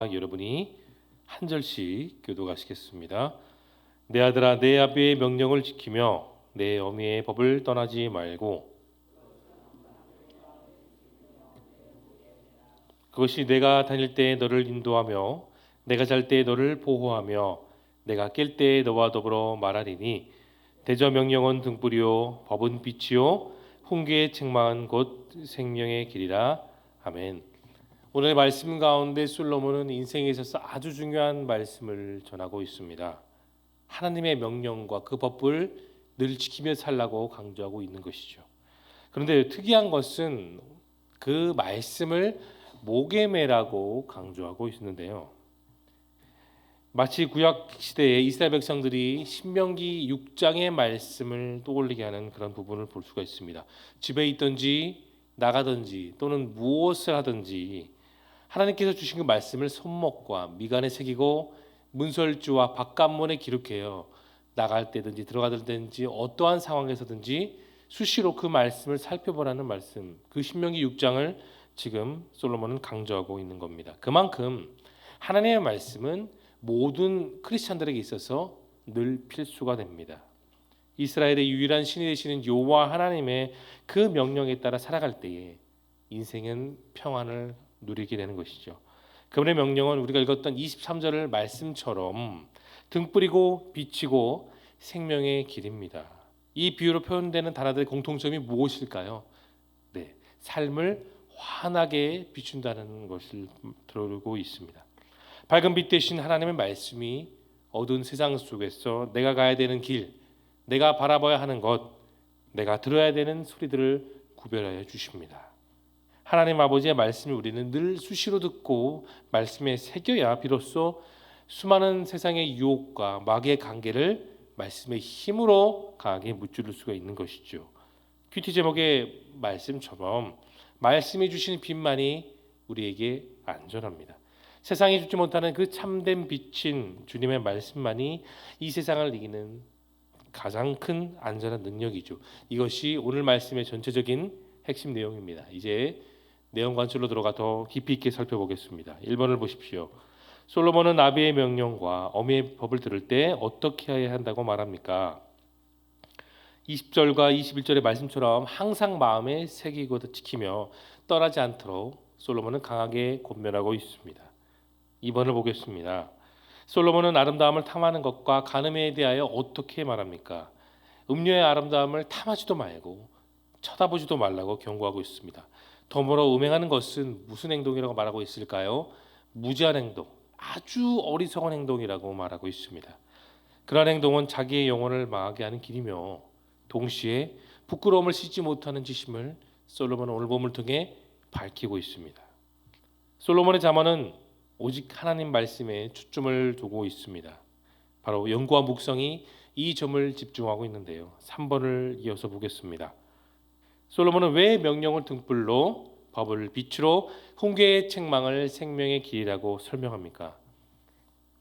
여러분이 한 절씩 교독하시겠습니다. 내 아들아, 내 아비의 명령을 지키며 내 어미의 법을 떠나지 말고 그것이 내가 다닐 때에 너를 인도하며 내가 잘 때에 너를 보호하며 내가 깰 때에 너와 더불어 말하리니 대저 명령은 등불이요 법은 빛이요 훈계의 책망은 곧 생명의 길이라. 아멘. 오늘 말씀 가운데 솔로몬은 인생에 있어서 아주 중요한 말씀을 전하고 있습니다. 하나님의 명령과 그 법을 늘 지키며 살라고 강조하고 있는 것이죠. 그런데 특이한 것은 그 말씀을 목에 매라고 강조하고 있는데요. 마치 구약 시대에 이스라엘 백성들이 신명기 6장의 말씀을 떠올리게 하는 그런 부분을 볼 수가 있습니다. 집에 있든지 나가든지 또는 무엇을 하든지 하나님께서 주신 그 말씀을 손목과 미간에 새기고 문설주와 바깥문에 기록해요. 나갈 때든지 들어가들 때든지 어떠한 상황에서든지 수시로 그 말씀을 살펴보라는 말씀, 그 신명기 6장을 지금 솔로몬은 강조하고 있는 겁니다. 그만큼 하나님의 말씀은 모든 크리스찬들에게 있어서 늘 필수가 됩니다. 이스라엘의 유일한 신이 되시는 여호와 하나님의 그 명령에 따라 살아갈 때에 인생은 평안을 누리게 되는 것이죠. 그분의 명령은 우리가 읽었던 23절 말씀처럼 등불이고 빛이고 생명의 길입니다. 이 비유로 표현되는 단어들의 공통점이 무엇일까요? 네, 삶을 환하게 비춘다는 것을 들어오고 있습니다. 밝은 빛 대신 하나님의 말씀이 어두운 세상 속에서 내가 가야 되는 길, 내가 바라봐야 하는 것, 내가 들어야 되는 소리들을 구별하여 주십니다. 하나님 아버지의 말씀을 우리는 늘 수시로 듣고 말씀에 새겨야 비로소 수많은 세상의 유혹과 마귀의 관계를 말씀의 힘으로 강하게 무찌를 수가 있는 것이죠. 큐티 제목의 말씀처럼 말씀이 주신 빛만이 우리에게 안전합니다. 세상이 주지 못하는 그 참된 빛인 주님의 말씀만이 이 세상을 이기는 가장 큰 안전한 능력이죠. 이것이 오늘 말씀의 전체적인 핵심 내용입니다. 이제 내용 관찰로 들어가 더 깊이 있게 살펴보겠습니다. 1번을 보십시오. 솔로몬은 아비의 명령과 어미의 법을 들을 때 어떻게 해야 한다고 말합니까? 20절과 21절의 말씀처럼 항상 마음에 새기고 지키며 떠나지 않도록 솔로몬은 강하게 권면하고 있습니다. 2번을 보겠습니다. 솔로몬은 아름다움을 탐하는 것과 간음에 대하여 어떻게 말합니까? 음료의 아름다움을 탐하지도 말고 쳐다보지도 말라고 경고하고 있습니다. 더불어 음행하는 것은 무슨 행동이라고 말하고 있을까요? 무지한 행동, 아주 어리석은 행동이라고 말하고 있습니다. 그러한 행동은 자기의 영혼을 망하게 하는 길이며 동시에 부끄러움을 씻지 못하는 짓임을 솔로몬은 오늘 본문을 통해 밝히고 있습니다. 솔로몬의 잠언은 오직 하나님 말씀에 초점을 두고 있습니다. 바로 연구와 묵상이 이 점을 집중하고 있는데요. 3번을 이어서 보겠습니다. 솔로몬은 왜 명령을 등불로 법을 빛으로 훈계의 책망을 생명의 길이라고 설명합니까?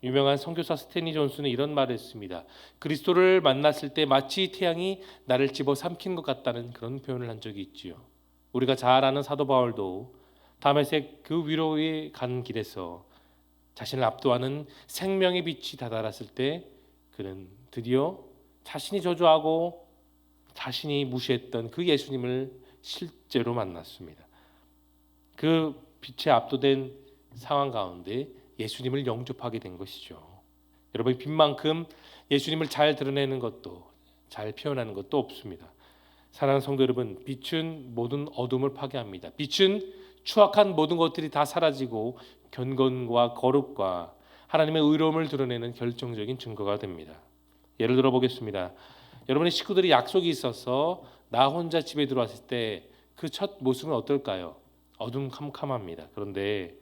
유명한 선교사 스탠리 존슨은 이런 말을 했습니다. 그리스도를 만났을 때 마치 태양이 나를 집어삼킨 것 같다는 그런 표현을 한 적이 있지요. 우리가 잘 아는 사도 바울도 다메섹 그 위로에 간 길에서 자신을 압도하는 생명의 빛이 다다랐을 때 그는 드디어 자신이 저주하고 자신이 무시했던 그 예수님을 실제로 만났습니다. 그 빛에 압도된 상황 가운데 예수님을 영접하게 된 것이죠. 여러분, 빛만큼 예수님을 잘 드러내는 것도 잘 표현하는 것도 없습니다. 사랑하는 성도 여러분, 빛은 모든 어둠을 파괴합니다. 빛은 추악한 모든 것들이 다 사라지고 경건과 거룩과 하나님의 의로움을 드러내는 결정적인 증거가 됩니다. 예를 들어 보겠습니다. 여러분의 식구들이 약속이 있어서 나 혼자 집에 들어왔을 때 그 첫 모습은 어떨까요? 어둠캄캄합니다. 그런데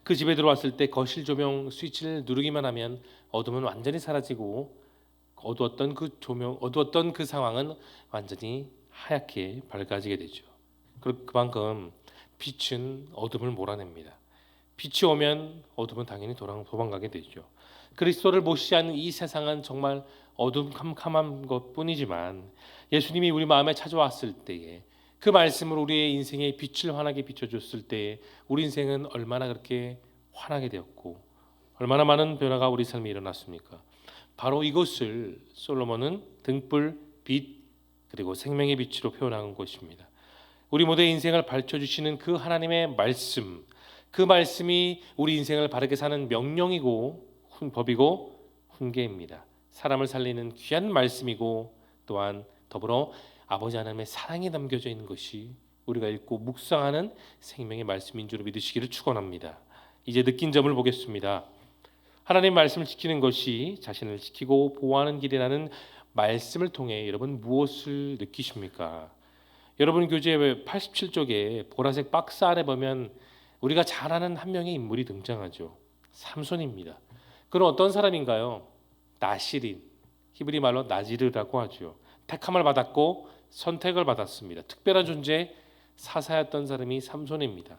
그 집에 들어왔을 때 거실 조명 스위치를 누르기만 하면 어둠은 완전히 사라지고 어두웠던 그 상황은 완전히 하얗게 밝아지게 되죠. 그만큼 빛은 어둠을 몰아냅니다. 빛이 오면 어둠은 당연히 도망가게 되죠. 그리스도를 모시지 이 세상은 정말 어둠캄캄한 것뿐이지만 예수님이 우리 마음에 찾아왔을 때에 그 말씀을 우리의 인생의 빛을 환하게 비춰줬을 때에 우리 인생은 얼마나 그렇게 환하게 되었고 얼마나 많은 변화가 우리 삶에 일어났습니까? 바로 이것을 솔로몬은 등불, 빛 그리고 생명의 빛으로 표현한 것입니다. 우리 모두의 인생을 밝혀주시는 그 하나님의 말씀, 그 말씀이 우리 인생을 바르게 사는 명령이고 법이고 훈계입니다. 사람을 살리는 귀한 말씀이고 또한 더불어 아버지 하나님의 사랑이 담겨져 있는 것이 우리가 읽고 묵상하는 생명의 말씀인 줄 믿으시기를 축원합니다. 이제 느낀 점을 보겠습니다. 하나님 말씀을 지키는 것이 자신을 지키고 보호하는 길이라는 말씀을 통해 여러분 무엇을 느끼십니까? 여러분 교재 87쪽에 보라색 박스 안에 보면 우리가 잘 아는 한 명의 인물이 등장하죠. 삼손입니다. 그는 어떤 사람인가요? 나시린, 히브리 말로 나지르라고 하죠. 택함을 받았고 선택을 받았습니다. 특별한 존재, 사사였던 사람이 삼손입니다.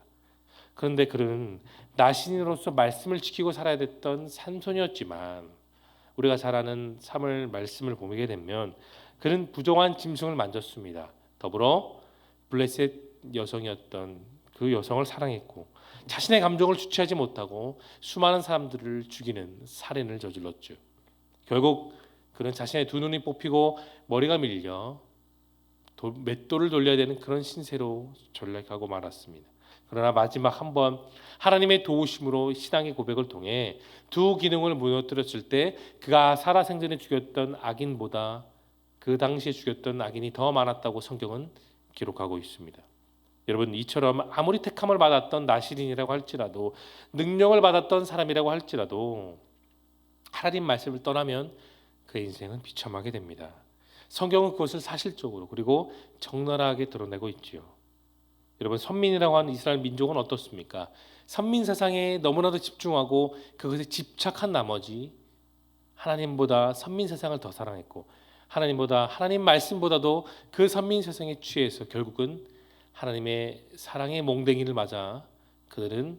그런데 그는 나신으로서 말씀을 지키고 살아야 됐던 삼손이었지만 우리가 잘 아는 3월 말씀을 보게 되면 그는 부정한 짐승을 만졌습니다. 더불어 블레셋 여성이었던 그 여성을 사랑했고 자신의 감정을 주체하지 못하고 수많은 사람들을 죽이는 살인을 저질렀죠. 결국 그는 자신의 두 눈이 뽑히고 머리가 밀려 맷돌을 돌려야 되는 그런 신세로 전락하고 말았습니다. 그러나 마지막 한번 하나님의 도우심으로 신앙의 고백을 통해 두 기능을 무너뜨렸을 때 그가 살아생전에 죽였던 악인보다 그 당시에 죽였던 악인이 더 많았다고 성경은 기록하고 있습니다. 여러분 이처럼 아무리 택함을 받았던 나시린이라고 할지라도 능력을 받았던 사람이라고 할지라도 하나님 말씀을 떠나면 그의 인생은 비참하게 됩니다. 성경은 그것을 사실적으로 그리고 적나라하게 드러내고 있지요. 여러분 선민이라고 하는 이스라엘 민족은 어떻습니까? 선민 세상에 너무나도 집중하고 그것에 집착한 나머지 하나님보다 선민 세상을 더 사랑했고 하나님보다 하나님 말씀보다도 그 선민 세상에 취해서 결국은 하나님의 사랑의 몽댕이를 맞아 그들은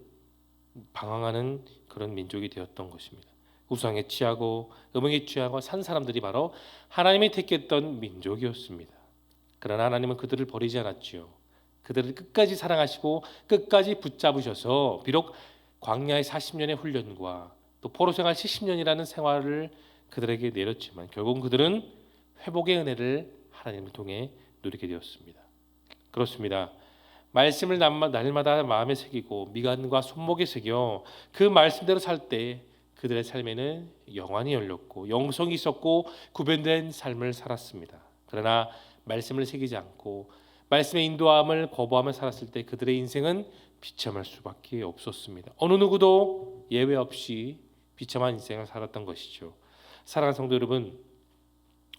방황하는 그런 민족이 되었던 것입니다. 우상에 취하고 음행에 취하고 산 사람들이 바로 하나님이 택했던 민족이었습니다. 그러나 하나님은 그들을 버리지 않았지요. 그들을 끝까지 사랑하시고 끝까지 붙잡으셔서 비록 광야의 40년의 훈련과 또 포로 생활 70년이라는 생활을 그들에게 내렸지만 결국은 그들은 회복의 은혜를 하나님을 통해 누리게 되었습니다. 그렇습니다. 말씀을 날마다 마음에 새기고 미간과 손목에 새겨 그 말씀대로 살 때 그들의 삶에는 영안이 열렸고 영성이 있었고 구별된 삶을 살았습니다. 그러나 말씀을 새기지 않고 말씀의 인도함을 거부하며 살았을 때 그들의 인생은 비참할 수밖에 없었습니다. 어느 누구도 예외 없이 비참한 인생을 살았던 것이죠. 사랑하는 성도 여러분,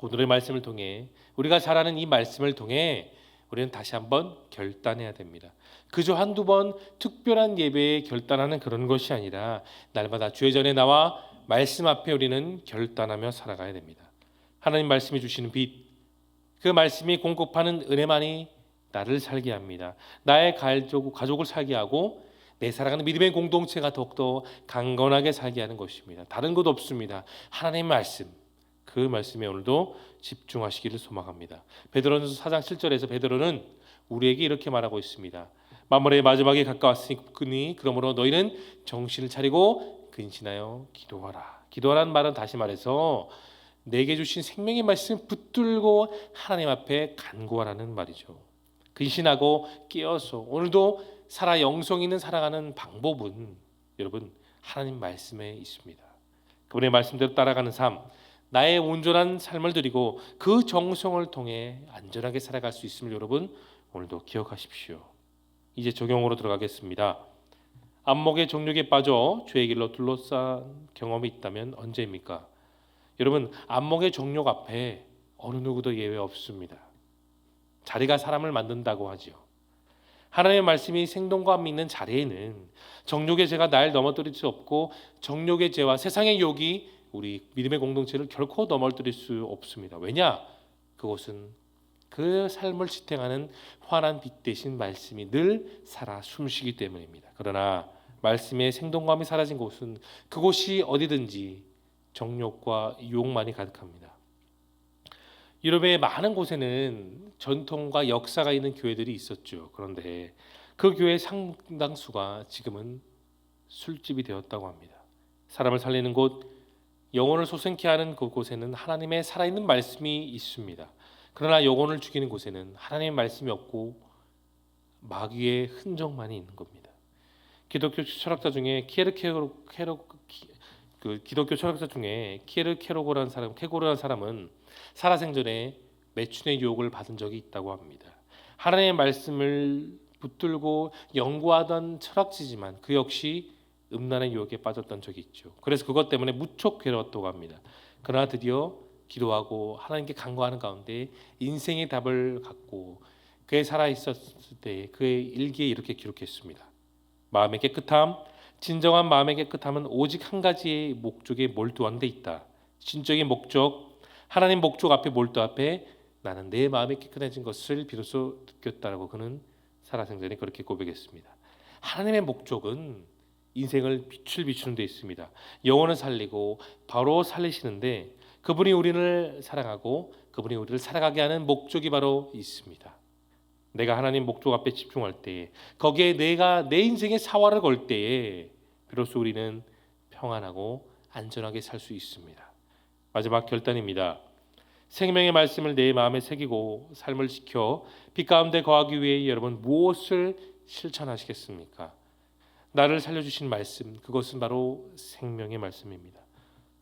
오늘의 말씀을 통해 우리가 잘 아는 이 말씀을 통해 우리는 다시 한번 결단해야 됩니다. 그저 한두 번 특별한 예배에 결단하는 그런 것이 아니라 날마다 주의 전에 나와 말씀 앞에 우리는 결단하며 살아가야 됩니다. 하나님 말씀이 주시는 빛, 그 말씀이 공급하는 은혜만이 나를 살게 합니다. 나의 가족을 살게 하고 내 사랑하는 믿음의 공동체가 더욱더 강건하게 살게 하는 것입니다. 다른 것 없습니다. 하나님의 말씀, 그 말씀에 오늘도 집중하시기를 소망합니다. 베드로전서 4장 7절에서 베드로는 우리에게 이렇게 말하고 있습니다. 만물의 마지막에 가까웠으니 그러므로 너희는 정신을 차리고 근신하여 기도하라. 기도하라는 말은 다시 말해서 내게 주신 생명의 말씀 붙들고 하나님 앞에 간구하라는 말이죠. 근신하고 깨어서 오늘도 살아 영성 있는 살아가는 방법은 여러분 하나님 말씀에 있습니다. 그분의 말씀대로 따라가는 삶, 나의 온전한 삶을 드리고 그 정성을 통해 안전하게 살아갈 수 있음을 여러분 오늘도 기억하십시오. 이제 적용으로 들어가겠습니다. 안목의 정욕에 빠져 죄의 길로 둘러싼 경험이 있다면 언제입니까? 여러분 안목의 정욕 앞에 어느 누구도 예외 없습니다. 자리가 사람을 만든다고 하죠. 하나님의 말씀이 생동감 있는 자리에는 정욕의 죄가 날 넘어뜨릴 수 없고 정욕의 죄와 세상의 욕이 우리 믿음의 공동체를 결코 넘어뜨릴 수 없습니다. 왜냐? 그것은 그 삶을 지탱하는 환한 빛 대신 말씀이 늘 살아 숨쉬기 때문입니다. 그러나 말씀의 생동감이 사라진 곳은 그곳이 어디든지 정욕과 유혹만이 가득합니다. 유럽의 많은 곳에는 전통과 역사가 있는 교회들이 있었죠. 그런데 그 교회 상당수가 지금은 술집이 되었다고 합니다. 사람을 살리는 곳, 영혼을 소생케 하는 그곳에는 하나님의 살아있는 말씀이 있습니다. 그러나 영혼을 죽이는 곳에는 하나님의 말씀이 없고 마귀의 흔적만이 있는 겁니다. 기독교 철학자 중에 기독교 철학자 중에 케고르라는 사람은 살아생전에 매춘의 유혹을 받은 적이 있다고 합니다. 하나님의 말씀을 붙들고 연구하던 철학지지만 그 역시 음란의 유혹에 빠졌던 적이 있죠. 그래서 그것 때문에 무척 괴로웠다고 합니다. 그러나 드디어 기도하고 하나님께 간구하는 가운데 인생의 답을 갖고 그의 살아 있었을 때 그의 일기에 이렇게 기록했습니다. 마음의 깨끗함, 진정한 마음의 깨끗함은 오직 한 가지의 목적에 몰두한 데 있다. 진정의 목적, 하나님 목적 앞에 몰두 앞에 나는 내 마음이 깨끗해진 것을 비로소 느꼈다라고 그는 살아생전에 그렇게 고백했습니다. 하나님의 목적은 인생을 빛을 비추는 데 있습니다. 영혼을 살리고 바로 살리시는데 그분이 우리를 사랑하고 그분이 우리를 살아가게 하는 목적이 바로 있습니다. 내가 하나님 목적 앞에 집중할 때에 거기에 내가 내 인생의 사활을 걸 때에 비로소 우리는 평안하고 안전하게 살 수 있습니다. 마지막 결단입니다. 생명의 말씀을 내 마음에 새기고 삶을 지켜 빛 가운데 거하기 위해 여러분 무엇을 실천하시겠습니까? 나를 살려주신 말씀, 그것은 바로 생명의 말씀입니다.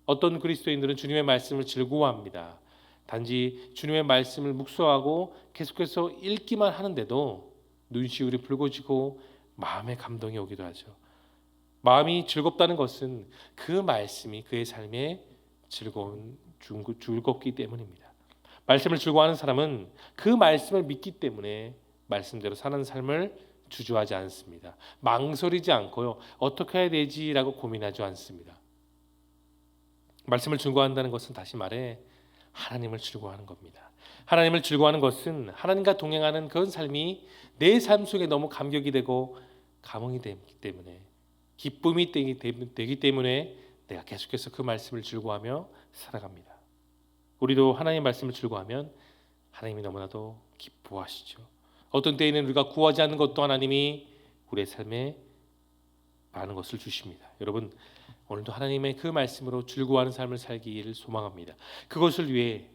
어떤 그리스도인들은 주님의 말씀을 즐거워합니다. 단지 주님의 말씀을 묵상하고 계속해서 읽기만 하는데도 눈시울이 붉어지고 마음에 감동이 오기도 하죠. 마음이 즐겁다는 것은 그 말씀이 그의 삶에 즐겁기 때문입니다. 말씀을 즐거워하는 사람은 그 말씀을 믿기 때문에 말씀대로 사는 삶을 주저하지 않습니다. 망설이지 않고요. 어떻게 해야 되지라고 고민하지 않습니다. 말씀을 즐거워한다는 것은 다시 말해 하나님을 즐거워하는 겁니다. 하나님을 즐거워하는 것은 하나님과 동행하는 그런 삶이 내 삶 속에 너무 감격이 되고 감흥이 되기 때문에 기쁨이 되기 때문에 내가 계속해서 그 말씀을 즐거워하며 살아갑니다. 우리도 하나님의 말씀을 즐거워하면 하나님이 너무나도 기뻐하시죠. 어떤 때에는 우리가 구하지 않는 것도 하나님이 우리의 삶에 많은 것을 주십니다. 여러분 오늘도 하나님의 그 말씀으로 즐거워하는 삶을 살기를 소망합니다. 그것을 위해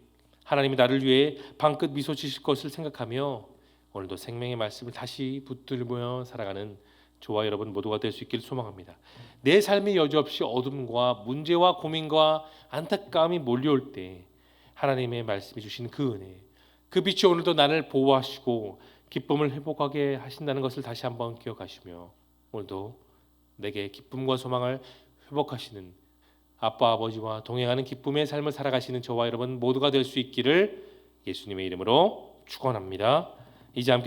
하나님이 나를 위해 방긋 미소 지실 것을 생각하며 오늘도 생명의 말씀을 다시 붙들며 살아가는 저와 여러분 모두가 될 수 있기를 소망합니다. 내 삶이 여지없이 어둠과 문제와 고민과 안타까움이 몰려올 때 하나님의 말씀이 주신 그 은혜, 그 빛이 오늘도 나를 보호하시고 기쁨을 회복하게 하신다는 것을 다시 한번 기억하시며 오늘도 내게 기쁨과 소망을 회복하시는 아빠 아버지와 동행하는 기쁨의 삶을 살아가시는 저와 여러분 모두가 될 수 있기를 예수님의 이름으로 축원합니다. 이제 함께